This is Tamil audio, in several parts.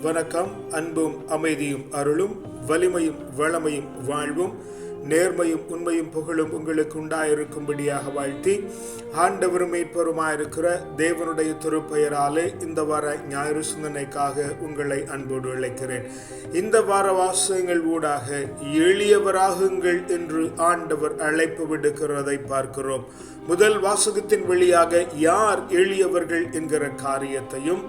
வணக்கம். அன்பும் அமைதியும் அருளும் வலிமையும் வளமையும் வாழ்வும் நேர்மையும் உண்மையும் புகழும் உங்களுக்கு உண்டாயிருக்கும்படியாக வாழ்த்தி, ஆண்டவரும் மீட்பருமாயிருக்கிற தேவனுடைய திருப்பெயராலே இந்த வார ஞாயிறு சிந்தனைக்காக உங்களை அன்போடு அழைக்கிறேன். இந்த வார வாசகங்கள் ஊடாக எளியவராகுங்கள் என்று ஆண்டவர் அழைப்பு விடுக்கிறதை பார்க்கிறோம். முதல் வாசகத்தின் வழியாக யார் எளியவர்கள் என்கிற காரியத்தையும்,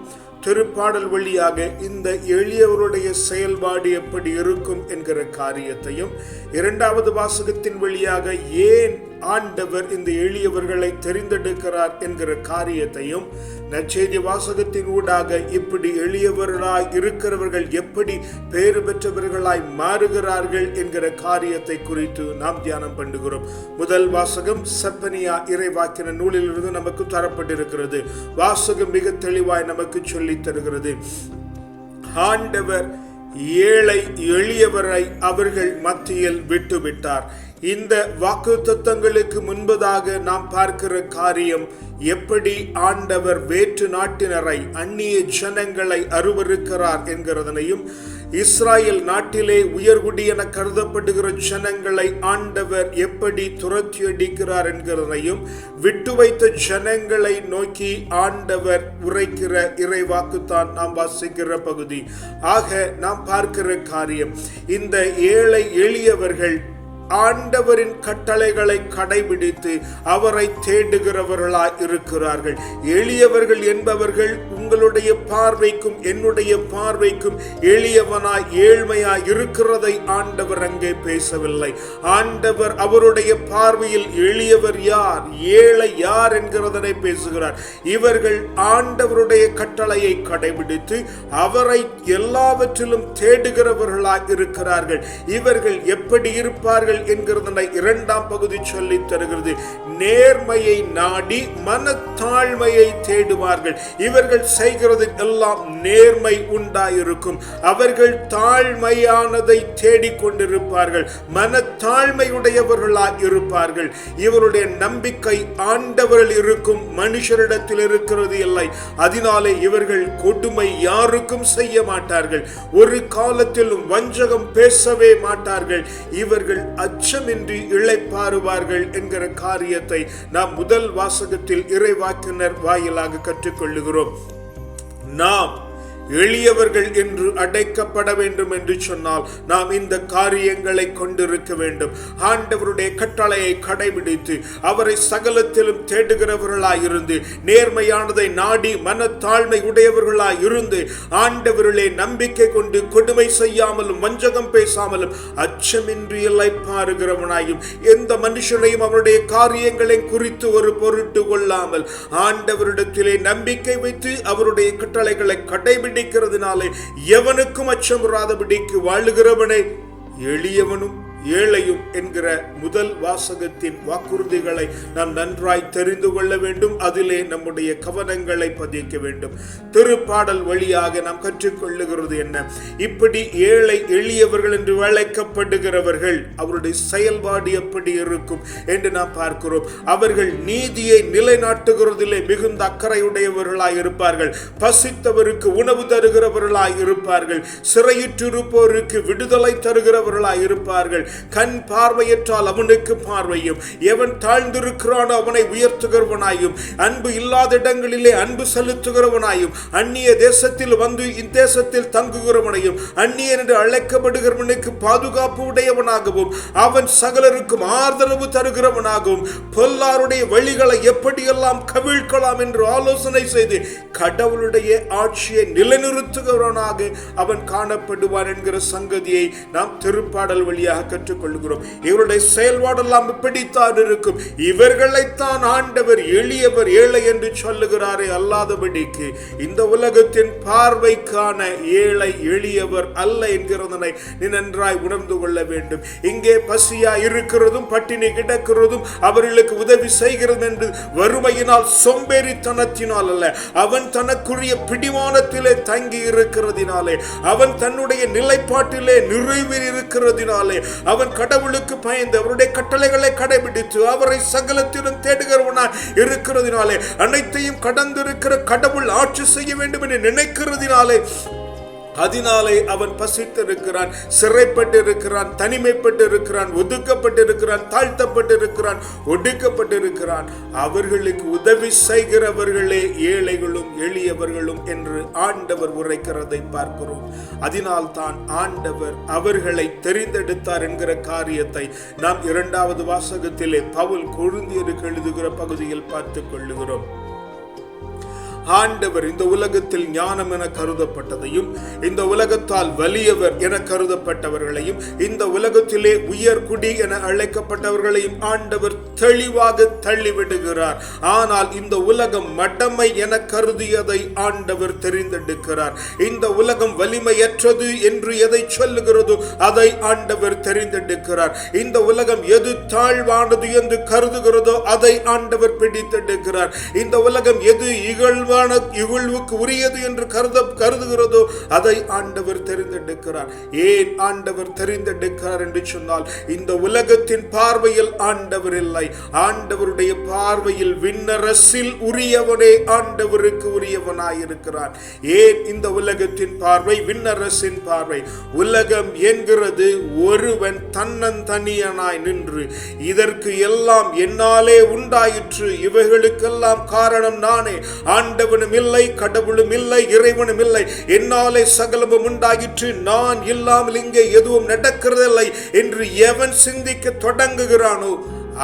திருப்பாடல் வழியாக இந்த எளியவருடைய செயல்பாடு எப்படி இருக்கும் என்கிற காரியத்தையும், இரண்டாவது வாசகத்தின் வழியாக ஏன் ஆண்டவர் இந்த எளியவர்களை தெரிந்தெடுக்கிறார் என்கிற காரியத்தையும், நற்செய்தி வாசகத்தின் ஊடாக இப்படி எளியவர்களாய் இருக்கிறவர்கள் எப்படி பேறு பெற்றவர்களாய் மாறுகிறார்கள் என்கிற காரியத்தை குறித்து நாம் தியானம் பண்ணுகிறோம். முதல் வாசகம் செப்பனியா இறைவாக்கின நூலிலிருந்து நமக்கு தரப்பட்டிருக்கிறது. வாசகம் மிக தெளிவாய் நமக்கு சொல்லி தருகிறது. ஆண்டவர் ஏழை எளியவரை அவர்கள் மத்தியில் விட்டுவிட்டார். இந்த வாக்குத்தத்தங்களுக்கு முன்பதாக நாம் பார்க்கிற காரியம், எப்படி ஆண்டவர் வேற்று நாட்டினரை, அந்நிய ஜனங்களை அருவருக்கிறார் என்கிறதனையும், இஸ்ராயல் நாட்டிலே உயர்குடி என கருதப்படுகிற ஜனங்களை ஆண்டவர் எப்படி துரத்தி அடிக்கிறார் என்கிறதையும், விட்டு வைத்த ஜனங்களை நோக்கி ஆண்டவர் உரைக்கிற இறைவாக்குத்தான் நாம் வாசிக்கிற பகுதி. ஆக நாம் பார்க்கிற காரியம், இந்த ஏழை எளியவர்கள் ஆண்டவரின் கட்டளைகளை கடைபிடித்து அவரை தேடுகிறவர்களாய் இருக்கிறார்கள். எளியவர்கள் என்பவர்கள் உங்களுடைய பார்வைக்கும் என்னுடைய பார்வைக்கும் எளியவனாய் ஏழ்மையாய் இருக்கிறதை ஆண்டவர் அங்கே பேசவில்லை. ஆண்டவர் அவருடைய பார்வையில் எளியவர் யார், ஏழை யார் என்கிறதனை பேசுகிறார். இவர்கள் ஆண்டவருடைய கட்டளையை கடைபிடித்து அவரை எல்லாவற்றிலும் தேடுகிறவர்களாய் இருக்கிறார்கள். இவர்கள் எப்படி இருப்பார்கள் என்கிறதனை இரண்டாம் பகுதி சொல்லி தருகிறது. நேர்மையை நாடி மனத்தாழ்மையை தேடுவார்கள். இவர்கள் செய்கிறது எல்லாம் நேர்மை உண்டாயிருக்கும். அவர்கள் தாழ்மையானதை தேடிக்கொண்டிருப்பார்கள், மனத்தாழ்மையுடையவர்களாய் இருப்பார்கள். இவருடைய நம்பிக்கை ஆண்டவரில் இருக்கும், மனுஷரிடத்தில் இருக்கிறது இல்லை. அதனாலே இவர்கள் கொடுமை யாருக்கும் செய்ய மாட்டார்கள். ஒரு காலத்திலும் வஞ்சகம் பேசவே மாட்டார்கள். இவர்கள் அச்சமின்றி இளைப்பாறுவார்கள் என்கிற காரியத்தை நாம் முதல் வாசகத்தில் இறைவாக்கினர் வாயிலாக கற்றுக்கொள்ளுகிறோம். நாம் எளியவர்கள் என்று அடைக்கப்பட வேண்டும் என்று சொன்னால் நாம் இந்த காரியங்களை கொண்டிருக்க வேண்டும். ஆண்டவருடைய கட்டளையை கடைபிடித்து அவரை சகலத்திலும் தேடுகிறவர்களாயிருந்து, நேர்மையானதை நாடி மனத்தாழ்மை உடையவர்களாய் இருந்து, ஆண்டவரிலே நம்பிக்கை கொண்டு கொடுமை செய்யாமலும் வஞ்சகம் பேசாமலும் அச்சமின்றி இளைப்பாறுகிறவனாயும், எந்த மனுஷனையும் அவருடைய காரியங்களை குறித்து ஒரு பொருட்டு கொள்ளாமல் ஆண்டவரிடத்திலே நம்பிக்கை வைத்து அவருடைய கட்டளைகளை கடைபிடி எவனுக்கும் அச்சம் வராதபடிக்கு வாழுகிறவனை எளியவனும் ஏழையும் என்கிற முதல் வாசகத்தின் வாக்குறுதிகளை நாம் நன்றாய் தெரிந்து கொள்ள வேண்டும். அதிலே நம்முடைய கவனங்களை பதிக்க வேண்டும். திருப்பாடல் வழியாக நாம் கற்றுக்கொள்ளுகிறது என்ன? இப்படி ஏழை எளியவர்கள் என்று அழைக்கப்படுகிறவர்கள் அவருடைய செயல்பாடு எப்படி இருக்கும் என்று நாம் பார்க்கிறோம். அவர்கள் நீதியை நிலைநாட்டுகிறதிலே மிகுந்த அக்கறையுடையவர்களாய் இருப்பார்கள். பசித்தவருக்கு உணவு தருகிறவர்களாய் இருப்பார்கள். சிறையிட்டிருப்போருக்கு விடுதலை தருகிறவர்களாய் இருப்பார்கள். கண் பார்வையற்றால் அவனுக்கு பார்வையும், எவன் தாழ்ந்திருக்கிறானோ அவனை உயர்த்துகிறவனாயும், அன்பு இல்லாத இடங்களிலே அன்பு செலுத்துகிறவனாயும், அந்நிய தேசத்தில் வந்து இத்தேசத்தில் தங்குகிறவனையும், அந்நியன் என்று அழைக்கப்படுகிறவனுக்கு பாதுகாப்பு உடையவனாகவும், அவன் சகலருக்கும் ஆதரவு தருகிறவனாகவும், பொல்லாருடைய வழிகளை எப்படியெல்லாம் கவிழ்க்கலாம் என்று ஆலோசனை செய்து கடவுளுடைய ஆட்சியை நிலைநிறுத்துகிறவனாக அவன் காணப்படுவான் என்கிற சங்கதியை நாம் திருப்பாடல் வழியாக கற்றுக்கொள்கிறோம். இவருடைய செயல்பாடெல்லாம் இப்படித்தான் இருக்கும். இவர்களைத்தான் ஆண்டவர் எளியவர் ஏழை என்று சொல்லுகிறாரே அல்லாதபடிக்கு இந்த உலகத்தின் பார்வைக்கான ஏழை எளியவர் அல்ல என்கிறதனை நீ நன்றாய் உணர்ந்து கொள்ள வேண்டும். இங்கே பசியா இருக்கிறதும் பட்டினி கிடக்கிறதும் அவர்களுக்கு உதவி செய்கிறது என்று வறுமையினால் சோம்பேறித்தனத்தினால் அல்ல, அவன் தனக்குரிய பிடிமானத்திலே தங்கி இருக்கிறதினாலே, அவன் தன்னுடைய நிலைப்பாட்டிலே நிறைவேறி இருக்கிறதினாலே, அவன் கடவுளுக்கு பயந்து அவருடைய கட்டளைகளை கடைபிடித்து அவரை சகலத்திலும் தேடுகிறவனாய் இருக்கிறதினாலே, அனைத்தையும் கடந்திருக்கிற கடவுள் ஆட்சி செய்ய வேண்டும் என்று நினைக்கிறதினாலே அதனாலே அவன் பசித்திருக்கிறான், சிறைப்பட்டிருக்கிறான், தனிமைப்பட்டிருக்கிறான், ஒதுக்கப்பட்டிருக்கிறான், தாழ்த்தப்பட்டிருக்கிறான், ஒடுக்கப்பட்டிருக்கிறான். அவர்களுக்கு உதவி செய்கிறவர்களே ஏழைகளும் எளியவர்களும் என்று ஆண்டவர் உரைக்கிறதை பார்க்கிறோம். அதனால் தான் ஆண்டவர் அவர்களை தெரிந்தெடுத்தார் என்கிற காரியத்தை நாம் 2வது வாசகத்திலே பவுல் கொரிந்தியருக்கு எழுதுகிற பகுதியில் பார்த்துக் கொள்ளுகிறோம். ஆண்டவர் இந்த உலகத்தில் ஞானம் என கருதப்பட்டதையும், இந்த உலகத்தால் வலியவர் என கருதப்பட்டவர்களையும், இந்த உலகத்திலே உயர்குடி என அழைக்கப்பட்டவர்களையும் ஆண்டவர் தெளிவாக தள்ளிவிடுகிறார். ஆனால் இந்த உலகம் மடமை என கருதியதை ஆண்டவர் தெரிந்தெடுக்கிறார். இந்த உலகம் வலிமையற்றது என்று எதை சொல்லுகிறதோ அதை ஆண்டவர் தெரிந்தெடுக்கிறார். இந்த உலகம் எது தாழ்வானது என்று கருதுகிறதோ அதை ஆண்டவர் பிடித்தெடுக்கிறார். இந்த உலகம் எது இகழ்வுக்கு உரியது என்று கருதுகிறதோ அதை ஆண்டவர் தெரிந்தெடுக்கிறார். ஏன் ஆண்டவர் தெரிந்தெடுக்கிறார் என்று சொன்னால், இந்த உலகத்தின் பார்வையில் ஆண்டவர் இல்லை. ஆண்டவருடைய பார்வையில் விண்ணரசில் உரியவனே ஆண்டவருக்கு உரியவனாயிருக்கிறான். ஏன் இந்த உலகத்தின் பார்வை, விண்ணரசின் பார்வை? உலகம் என்கிறது ஒருவன் தன்னந்தனியனாய் நின்று இதற்கு எல்லாம் என்னாலே உண்டாயிற்று, இவைகளுக்கெல்லாம் காரணம் நானே, ஆண்டவனும் இல்லை, கடவுளும் இல்லை, இறைவனும் இல்லை, என்னாலே சகலமும் உண்டாயிற்று, நான் இல்லாமல் இங்கே எதுவும் நடக்கிறதில்லை என்று எவன் சிந்திக்க தொடங்குகிறானோ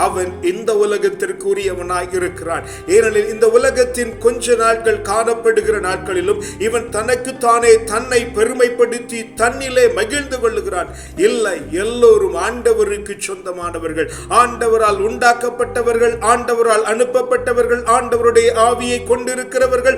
அவன் இந்த உலகத்திற்கு உரியவனாய் இருக்கிறான். ஏனெனில் இந்த உலகத்தின் கொஞ்ச நாட்கள் காணப்படுகிற நாட்களிலும் இவன் தனக்கு தானே தன்னை பெருமைப்படுத்தி தன்னிலே மகிழ்ந்து கொள்ளுகிறான். இல்லை, எல்லோரும் ஆண்டவருக்கு சொந்தமானவர்கள், ஆண்டவரால் உண்டாக்கப்பட்டவர்கள், ஆண்டவரால் அனுப்பப்பட்டவர்கள், ஆண்டவருடைய ஆவியை கொண்டிருக்கிறவர்கள்,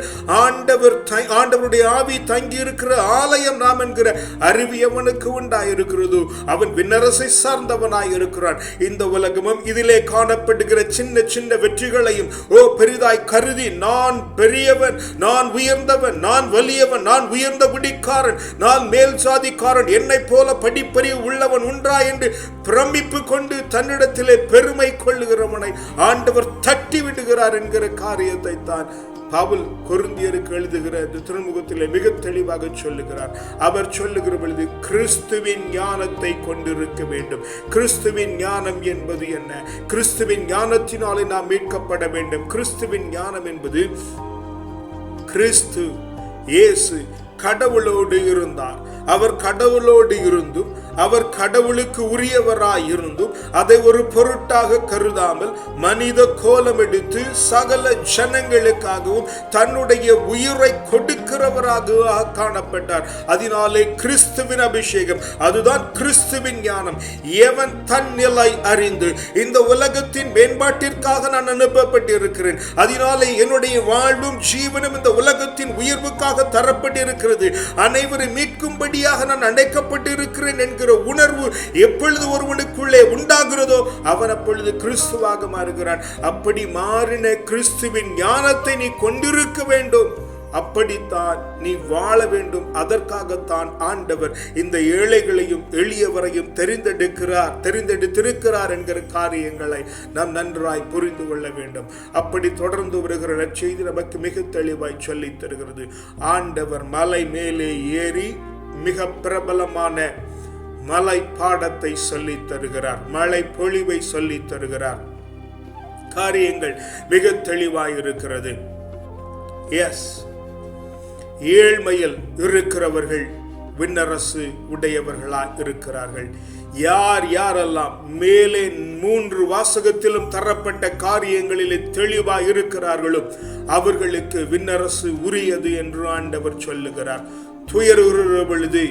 ஆண்டவருடைய ஆவி தங்கி இருக்கிற ஆலயம் நாம் என்கிற அறிவு எவனுக்கு உண்டாயிருக்கிறதோ அவன் விண்ணரசை சார்ந்தவனாய் இருக்கிறான். இந்த உலகமும் இதில் காணப்படுகிற சின்ன சின்ன வெற்றிகளையும் பெரிதாய் கருதி நான் பெரியவன், நான் உயர்ந்தவன், நான் வலியவன், நான் உயர்ந்த குடிக்காரன், நான் மேல் சாதிக்காரன், என்னை போல படிப்பறிவு உள்ளவன் உண்டா என்று பிரமிப்பு கொண்டு தன்னிடத்திலே பெருமை கொள்ளுகிறவனை ஆண்டவர் தட்டி விடுகிறார் என்கிற காரியத்தை தான் பவுல் கொரிந்தியருக்கு எழுதுகிற இந்த திருமுகத்திலே மிக தெளிவாக சொல்லுகிறார். அவர் சொல்லுகிற பொழுது கிறிஸ்துவின் ஞானத்தை கொண்டிருக்க வேண்டும். கிறிஸ்துவின் ஞானம் என்பது என்ன? கிறிஸ்துவின் ஞானத்தினாலே நாம் மீட்கப்பட வேண்டும். கிறிஸ்துவின் ஞானம் என்பது கிறிஸ்து இயேசு கடவுளோடு இருந்தார். அவர் கடவுளோடு இருந்தும் அவர் கடவுளுக்கு உரியவராய் இருந்தும் அதை ஒரு பொருட்டாக கருதாமல் மனித கோலம் எடுத்து சகல ஜனங்களுக்காகவும் தன்னுடைய உயிரை கொடுக்கிறவராக காணப்பட்டார். அதனாலே கிறிஸ்துவின் அபிஷேகம், அதுதான் கிறிஸ்துவின் ஞானம். எவன் தன் நிலை அறிந்து இந்த உலகத்தின் மேம்பாட்டிற்காக நான் அனுப்பப்பட்டிருக்கிறேன், அதனாலே என்னுடைய வாழ்வும் ஜீவனும் இந்த உலகத்தின் உயர்வுக்காக தரப்பட்டிருக்கிறது, அனைவரும் மீட்கும்படியாக நான் அழைக்கப்பட்டிருக்கிறேன் என்கிற உணர்வு எப்பொழுது ஒருவனுக்குள்ளே உண்டாகிறதோ அவன் அப்பொழுது கிறிஸ்துவாக மாறுகிறான். அப்படி மாறின கிறிஸ்துவின் ஞானத்தை நீ கொண்டிருக்க வேண்டும். அப்படித்தான் நீ வாழ வேண்டும். அதற்காகத்தான் ஆண்டவர் இந்த ஏழைகளையும் எளியவரையும் தெரிந்தெடுத்திருக்கிறார் என்கிற காரியங்களை நாம் நன்றாய் புரிந்து கொள்ள வேண்டும். அப்படி தொடர்ந்து வருகிற நற்செய்தி நமக்கு மிக தெளிவாய் சொல்லித் தருகிறது. ஆண்டவர் மலை மேலே ஏறி மிக பிரபலமான மலை பாடத்தை சொல்லித் தருகிறார், மழை பொழிவை சொல்லித் தருகிறார். காரியங்கள் மிக தெளிவாயிருக்கிறது. ஏழ்மையில் இருக்கிறவர்கள் விண்ணரசு உடையவர்களாய் இருக்கிறார்கள். யாரெல்லாம் மேலே 3 வாசகத்திலும் தரப்பட்ட காரியங்களிலே தெளிவாய் இருக்கிறார்களோ அவர்களுக்கு விண்ணரசு உரியது என்று ஆண்டவர் சொல்லுகிறார். துயருகிற பொழுது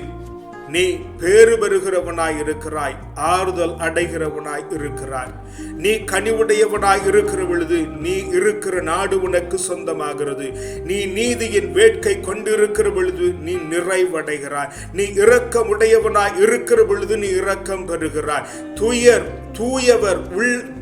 நீ பேறு பெறுகிறவனாய் இருக்கிறாய், ஆறுதல் அடைகிறவனாய் இருக்கிறாய். நீ கனிவுடையவனாய் இருக்கிற பொழுது நீ இருக்கிற நாடு உனக்கு சொந்தமாகிறது. நீ நீதியின் வேட்கை கொண்டிருக்கிற பொழுது நீ நிறைவடைகிறாய். நீ இரக்கமுடையவனாய் இருக்கிற பொழுது நீ இரக்கம் பெறுகிறாய்.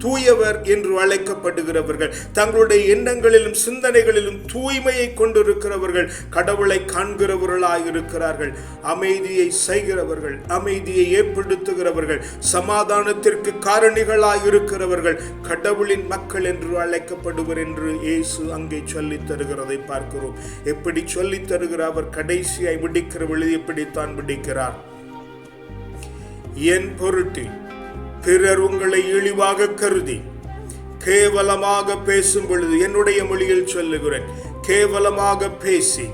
தூயவர் என்று அழைக்கப்படுகிறவர்கள், தங்களுடைய எண்ணங்களிலும் சிந்தனைகளிலும் தூய்மையை கொண்டிருக்கிறவர்கள், கடவுளை காண்கிறவர்களாய் இருக்கிறார்கள். அமைதியை செய்கிறவர்கள், அமைதியை ஏற்படுத்துகிறவர்கள், சமாதானத்திற்கு காரணிகளாய் இருக்கிறவர்கள் கடவுளின் மக்கள் என்று அழைக்கப்படுவர் என்று இயேசு அங்கே சொல்லித் தருகிறதை பார்க்கிறோம். எப்படி சொல்லித் தருகிறார்? அவர் கடைசியாய் முடிக்கிற பொழுது எப்படித்தான் முடிக்கிறார்? என் பொருட்டு பிறர் உங்களை இழிவாக கருதி கேவலமாக பேசும் பொழுது, என்னுடைய மொழியில் சொல்லுகிறேன், கேவலமாக பேசி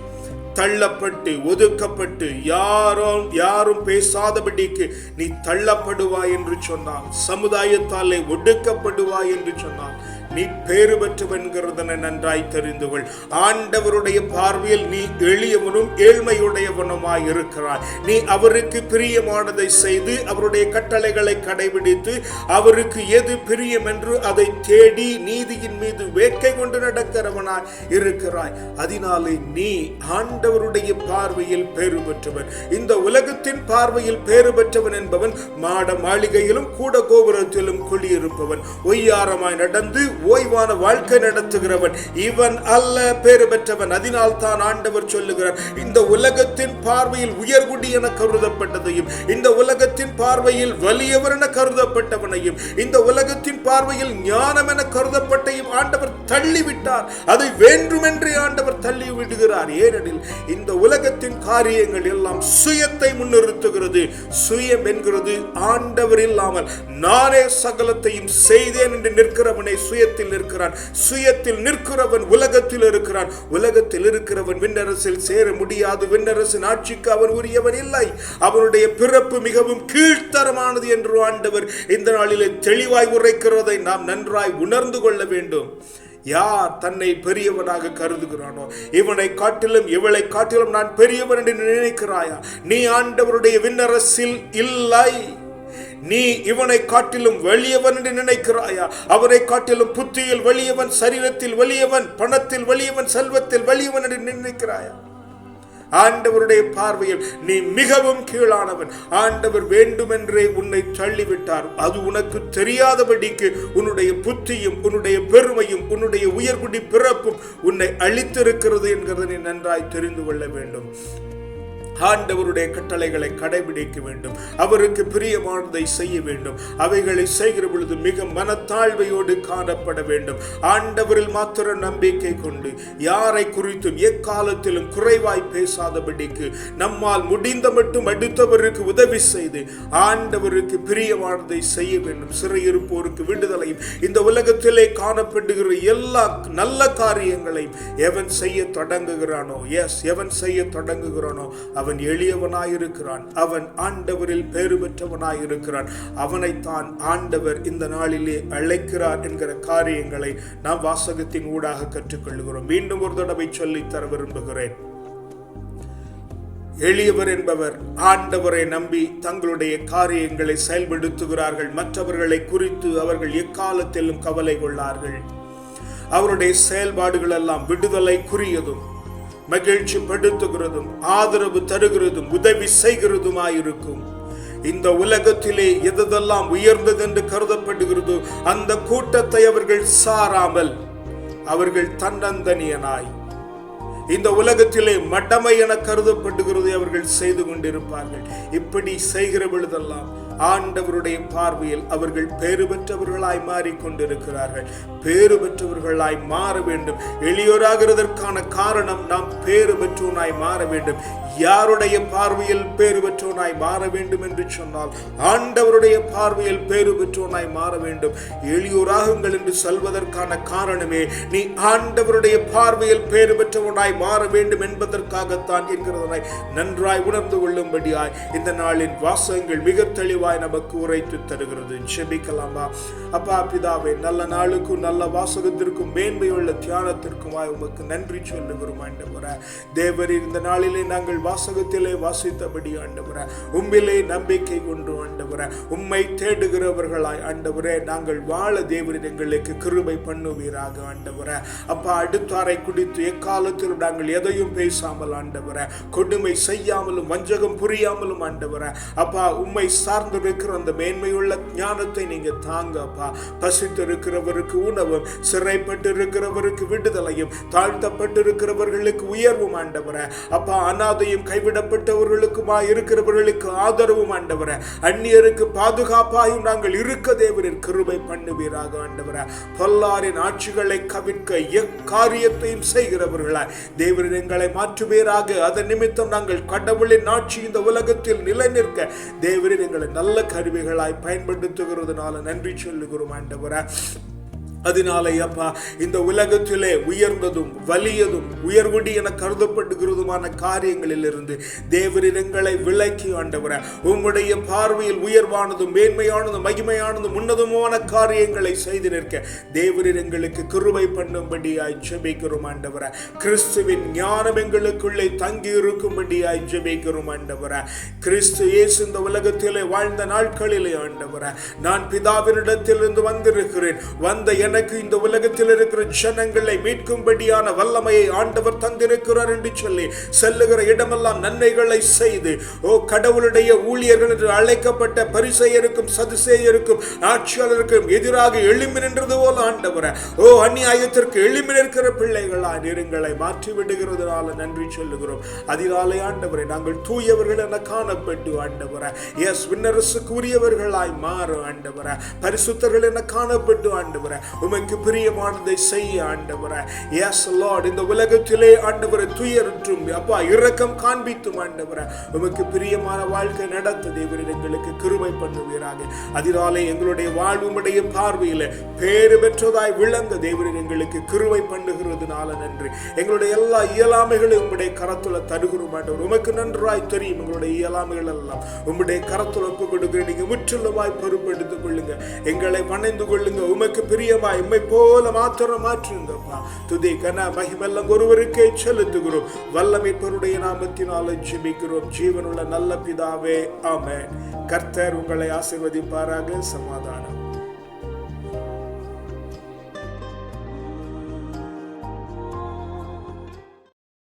தள்ளப்பட்டு ஒதுக்கப்பட்டு யாரும் பேசாதபடிக்கு நீ தள்ளப்படுவாய் என்று சொன்னான், சமுதாயத்தாலே ஒடுக்கப்படுவாய் என்று சொன்னான், நீ பேறு பெற்றவன்கிறதனை நன்றாய் தெரிந்து கொள். ஆண்டவருடைய பார்வையில் நீ எளியவனும் ஏழ்மையுடையவனுமாய் இருக்கிறாய். நீ அவருக்கு பிரியமானதை செய்து அவருடைய கட்டளைகளை கடைபிடித்து அவருக்கு எது பிரியம் என்று அதை தேடி நீதியின் மீது வேட்கை கொண்டு நடக்கிறவனாய் இருக்கிறாய். அதனாலே நீ ஆண்டவருடைய பார்வையில் பேறு பெற்றவன். இந்த உலகத்தின் பார்வையில் பேறு பெற்றவன் என்பவன் மாட மாளிகையிலும் கூட கோபுரத்திலும் குடியிருப்பவன், ஒய்யாரமாய் நடந்து ஓய்வான வாழ்க்கை நடத்துகிறவன் இவன் அல்ல பேறு பெற்றவன். அதனால் தான் ஆண்டவர் சொல்லுகிறார், இந்த உலகத்தின் பார்வையில் உயர்குடி என கருதப்பட்டதையும், இந்த உலகத்தின் பார்வையில் வலியவர் என கருதப்பட்டவனையும், இந்த உலகத்தின் பார்வையில் ஞானம் என கருதப்பட்டையும் ஆண்டவர் தள்ளிவிட்டார். அதை வேண்டுமென்றே ஆண்டவர் தள்ளி விடுகிறார். ஏனெனில் இந்த உலகத்தின் காரியங்கள் எல்லாம் சுயத்தை முன்னிறுத்துகிறது. சுயம் என்கிறது ஆண்டவர் இல்லாமல் நானே சகலத்தையும் செய்தேன் என்று நிற்கிறவனை சுயத்தில் இருக்கிறான். சுயத்தில் நிற்கிறவன் உலகத்தில் இருக்கிறான். உலகத்தில் இருக்கிறவன் விண்ணரசில் சேர முடியாது. விண்ணரசின் ஆட்சிக்கு அவன் உரியவன் இல்லை. அவனுடைய பிறப்பு மிகவும் கீழ்த்தரமானது என்று ஆண்டவர் இந்த நாளிலே தெளிவாய் உரைக்கிறதை நாம் நன்றாய் உணர்ந்து கொள்ள வேண்டும். யார் தன்னை பெரியவனாக கருதுகிறானோ, இவனை காட்டிலும் இவளை காட்டிலும் நான் பெரியவன் என்று நினைக்கிறாயா? நீ ஆண்டவருடைய விண்ணரசில் இல்லை. நீ இவனை காட்டிலும் வெளியவன் என்று நினைக்கிறாயா? அவரை காட்டிலும் புத்தியில் வெளியவன், சரீரத்தில் வெளியவன், பணத்தில் வெளியவன், செல்வத்தில் வெளியவன் என்று நினைக்கிறாயா? ஆண்டவருடைய பார்வையில் நீ மிகவும் கீழானவன். ஆண்டவர் வேண்டுமென்றே உன்னை தள்ளிவிட்டார். அது உனக்கு தெரியாதபடிக்கு உன்னுடைய புத்தியும் உன்னுடைய பெருமையும் உன்னுடைய உயர்குடி பிறப்பும் உன்னை அழித்திருக்கிறது என்கிறதை நீ நன்றாய் தெரிந்து கொள்ள வேண்டும். ஆண்டவருடைய கட்டளைகளை கடைபிடிக்க வேண்டும். அவருக்கு பிரியமானதை செய்ய வேண்டும். அவைகளை செய்கிற பொழுது மிக மனத்தாழ்வையோடு காணப்பட வேண்டும். ஆண்டவரில் மாத்திர நம்பிக்கை கொண்டு யாரை குறித்தும் எக்காலத்திலும் குறைவாய் பேசாதபடிக்கு நம்மால் முடிந்த மட்டும் அடுத்தவருக்கு உதவி செய்து ஆண்டவருக்கு பிரியமானதை செய்ய வேண்டும். சிறையிருப்போருக்கு விடுதலையும் இந்த உலகத்திலே காணப்படுகிற எல்லா நல்ல காரியங்களையும் எவன் செய்ய தொடங்குகிறானோ, எவன் செய்ய தொடங்குகிறானோ அவன் எளியவனாயிருக்கிறான். அவன் ஆண்டவரில் பேறு பெற்றவனாயிருக்கிறான். அவனைத்தான் ஆண்டவர் இந்த நாளிலே அழைக்கிறார் என்கிற காரியங்களை நாம் வாசகத்தின் ஊடாக கற்றுக்கொள்கிறோம். மீண்டும் ஒரு தடவை சொல்லித்தர விரும்புகிறேன். எளியவர் என்பவர் ஆண்டவரை நம்பி தங்களுடைய காரியங்களை செயல்படுத்துகிறார்கள். மற்றவர்களை குறித்து அவர்கள் எக்காலத்திலும் கவலை கொள்ளார்கள். அவருடைய செயல்பாடுகள் எல்லாம் விடுதலைக்குரியதும் மகிழ்ச்சி படுத்துகிறதும் ஆதரவு தருகிறதும் உதவி செய்கிறதுமாயிருக்கும். இந்த உலகத்திலே எதெல்லாம் உயர்ந்தது என்று கருதப்படுகிறதோ அந்த கூட்டத்தை அவர்கள் சாராமல் அவர்கள் தன்னந்தனியனாய் இந்த உலகத்திலே மடமை என கருதப்படுகிறது அவர்கள் செய்து கொண்டிருப்பார்கள். இப்படி செய்கிற பொழுதெல்லாம் ஆண்டவருடைய பார்வையில் அவர்கள் பேறு பெற்றவர்களாய் மாறிக்கொண்டிருக்கிறார்கள். பேறு பெற்றவர்களாய் மாற வேண்டும். எளியோராகிறதற்கான காரணம் நாம் பேறு பெற்றோனாய் மாற வேண்டும். யாருடைய பார்வையில் பேறு பெற்றோனாய் மாற வேண்டும் என்று சொன்னால் ஆண்டவருடைய பார்வையில் பேறு பெற்றோனாய் மாற வேண்டும். எளியோராகுங்கள் என்று சொல்வதற்கான காரணமே நீ ஆண்டவருடைய பார்வையில் பேறு பெற்றவனாய் மாற வேண்டும் என்பதற்காகத்தான் என்கிறதனை நன்றாய் உணர்ந்து கொள்ளும்படியாய் இந்த நாளின் வாசகங்கள் மிக தெளிவாய் நமக்கு உரைத்து தருகிறது. ஜெபிக்கலாமா? அப்பா பிதாவே, நல்ல நாளுக்கும் நல்ல வாசகத்திற்கும் மேன்மையுள்ள தியானத்திற்குமாய் உமக்கு நன்றி சொல்லுகிறோம் ஆண்டவரே. தேவரீர் இந்த நாளிலே நாங்கள் வாசகத்திலே வாசித்தபடி ஆண்டவரே உம்மிலே நம்பிக்கை கொண்டு ஆண்டவரே உம்மை தேடுகிறவர்களாய் ஆண்டவரே நாங்கள் வாழ தேவரீர் எங்களுக்கு கிருபை பண்ணுவீராக ஆண்டவரே. அப்பா அடுத்தாரை குடித்து எக்காலத்திலும் நாங்கள் எதையும் பேசாமல் ஆண்டவரே, கொடுமை செய்யாமலும் வஞ்சகம் புரியாமலும் ஆண்டவரே அப்பா உம்மை சார்ந்து இருக்கிற அந்த மேன்மையுள்ள ஞானத்தை நீங்க தாங்கப்பா. பசித்து இருக்கிறவருக்கு உணவும், சிறைப்பட்டு இருக்கிறவருக்கு விடுதலையும், தாழ்த்தப்பட்டு இருக்கிறவர்களுக்கு உயர்வும் ஆண்டவரே. அப்பா, அனாதையும் கைவிடப்பட்டவர்களுக்குமா இருக்கிறவர்களுக்கு ஆதரவும் ஆண்டவரே. அந்நியருக்கு பாதுகாப்பாயும் நாங்கள் இருக்க தேவரின் கிருபை பண்ணுவீராக ஆண்டவரே. பொல்லாரின் ஆட்சிகளை கவிழ்க்க எக்காரியத்தையும் செய்கிறவர்களாய் தேவரின் எங்களை மாற்றுவீராக. அதன் நிமித்தம் நாங்கள் கடவுளின் ஆட்சி இந்த உலகத்தில் நிலை நிற்க தேவரின் எங்களை நல்ல கருவிகளாய் பயன்படுத்துகிறதுனால நன்றி சொல்லுகிறோம் ஆண்டவரே. அதனாலே அப்பா, இந்த உலகத்திலே உயர்ந்ததும் வலியதும் உயர்வுடி என கருதப்படுகிறதுமான காரியங்களில் இருந்து தேவரின் எங்களை விலக்கி ஆண்டவரே, உம்முடைய பார்வையில் உயர்வானதும் மேன்மையானதும் மகிமையானதும் உன்னதமான காரியங்களை செய்து நிற்க தேவரின் எங்களுக்கு கிருபை பண்ணும்படியாய் ஜெபிக்கிறோம் ஆண்டவரே. கிறிஸ்துவின் ஞானம் எங்களுக்குள்ளே தங்கி இருக்கும்படியாய் ஜெபிக்கிறோம் ஆண்டவரே. கிறிஸ்து இயேசு இந்த உலகத்திலே வாழ்ந்த நாட்களிலே ஆண்டவரே, நான் பிதாவினிடத்திலிருந்து வந்திருக்கிறேன், வந்த எனக்கு இந்த உலகத்தில் இருக்கிற ஜனங்களை மீட்கும்படியான வல்லமையை ஆண்டவர் தந்திருக்கிறார் என்று சொல்லி செல்லுகிற இடமெல்லாம் நன்மைகளை செய்து, கடவுளுடைய ஊழியர்கள் என்று அழைக்கப்பட்ட பரிசேயருக்கும் சதுசேயருக்கும் ஆட்சியாளருக்கும் எதிராக எழும்பி நின்றது போல ஆண்டவரே, அநியாயத்திற்கு எழும்பி நிற்கிற பிள்ளைகளா நெருங்களை மாற்றி விடுகிறதுனால நன்றி சொல்லுகிறோம். அதனாலே ஆண்டவரே, நாங்கள் தூயவர்கள் என காணப்பட்டு ஆண்டவரே, விண்ணரசுக்கு உரியவர்களாய் மாறும் ஆண்டவரே, பரிசுத்தர்கள் என காணப்பட்டு ஆண்டவரே, உமக்கு பிரியமானதை செய்ய ஆண்டவரே. எஸ் லார்ட், இந்த உலகத்திலே ஆண்டவரே துயரற்றும் அப்பா இரக்கம் காண்பித்தும் ஆண்டவரே, உமக்கு பிரியமான வாழ்க்கை நடத்த தேவரின் எங்களுக்கு கிருபை பண்ணுவீராக. அதனாலே எங்களுடைய வாழ்வுடைய பார்வையில பேறு பெற்றதாய் விளங்க தேவரின் எங்களுக்கு கிருபை பண்ணுகிறதுனால நன்றி. எங்களுடைய எல்லா இயலாமைகளையும் உம்முடைய கரத்துல தருகிறோம் ஆண்டவர். உமக்கு நன்றாய் தெரியும் எங்களுடைய இயலாமைகள் எல்லாம் உம்முடைய கரத்துல ஒப்பு கொடுக்கிற நீங்க முற்றிலுமாய் பொறுப்பெடுத்துக் கொள்ளுங்க. எங்களை வணைந்து கொள்ளுங்க. உமக்கு பிரியமாய் உம்மை போல மாத்திரம் மாற்றுங்கப்பா. துதி கன மகிமெல்லாம் ஒருவருக்கே செலுத்துகிறோம். வல்லமைப்பருடைய நாமத்தினால ஜெபிக்கிறோம் ஜீவனுள்ள நல்ல பிதாவே, ஆமென். கர்த்தர் உங்களை ஆசீர்வதிப்பாராக. சமாதானம்.